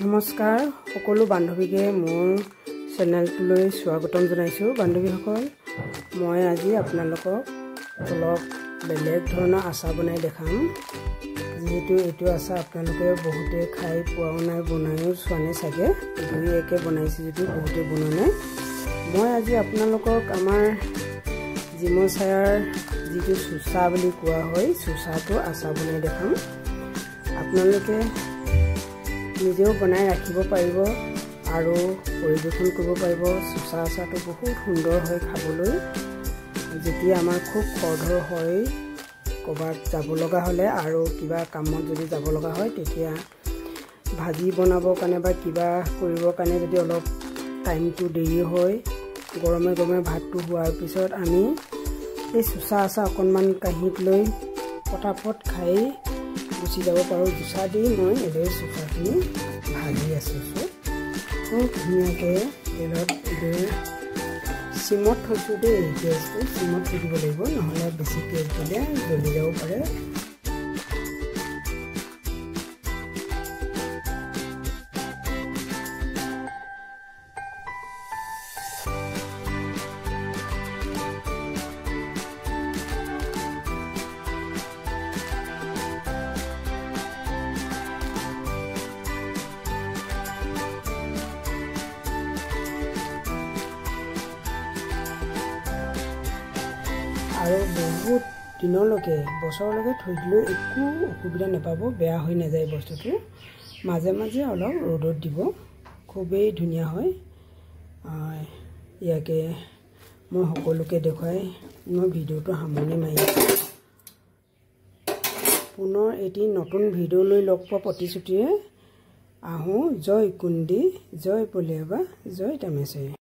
নমস্কাৰ সকলো বান্ধৱীকে মোৰ চেনেলটোলৈ স্বাগতম জনাইছো। বান্ধৱীসকল, মই আজি আপোনালোকক অলপ বেলেগ ধৰণৰ আচাৰ বনাই দেখাম। যেহেতু এইটো আচাৰ আপোনালোকে বহুতে খাই পোৱাও নাই, বনায়ো চোৱা নাই চাগে, দুই একে বনাইছে যদিও বহুতে বনোৱা নাই। মই আজি আপোনালোকক আমাৰ জিমচায়াৰ যিটো চুচা বুলি কোৱা হয়, চুচাটো আচাৰ বনাই দেখাম। আপোনালোকে নিজেও বনাই ৰাখিব পাৰিব আৰু পৰিৱেশন কৰিব পাৰিব। চুচা আচাৰটো বহুত সুন্দৰ হয় খাবলৈ। যেতিয়া আমাৰ খুব খৰধৰ হয়, ক'ৰবাত যাব লগা হ'লে আৰু কিবা কামত যদি যাব লগা হয়, তেতিয়া ভাজি বনাবৰ কাৰণে বা কিবা কৰিবৰ কাৰণে যদি অলপ টাইমটো দেৰি হয়, গৰমে গৰমে ভাতটো হোৱাৰ পিছত আমি এই চুচা আচাৰ অকণমান কাঁহীত লৈ পটাপট খাই গুচি যাব পাৰোঁ। জোচা দি মই এই চুচাখিনি ভাজি আছোঁ। খুব ধুনীয়াকৈ তেলত চিমত থৈছোঁ দেই। গেছটো চিমত থৈ দিব লাগিব, নহ'লে বেছি গেছ দিলে জ্বলি যাব পাৰে। আৰু বহুত দিনলৈকে, বছৰলৈকে থৈ দিলেও একো অসুবিধা নাপাব, বেয়া হৈ নাযায় বস্তুটো। মাজে মাজে অলপ ৰ'দত দিব, খুবেই ধুনীয়া হয়। ইয়াকে মই সকলোকে দেখুৱাই মই ভিডিঅ'টো সামৰণি মাৰিছোঁ। পুনৰ এটি নতুন ভিডিঅ' লৈ লগ পোৱা প্ৰতিশ্ৰুতিৰে আহোঁ। জয় কুন্দি, জয় পলিয়াবা, জয় তামেশ্বৰী।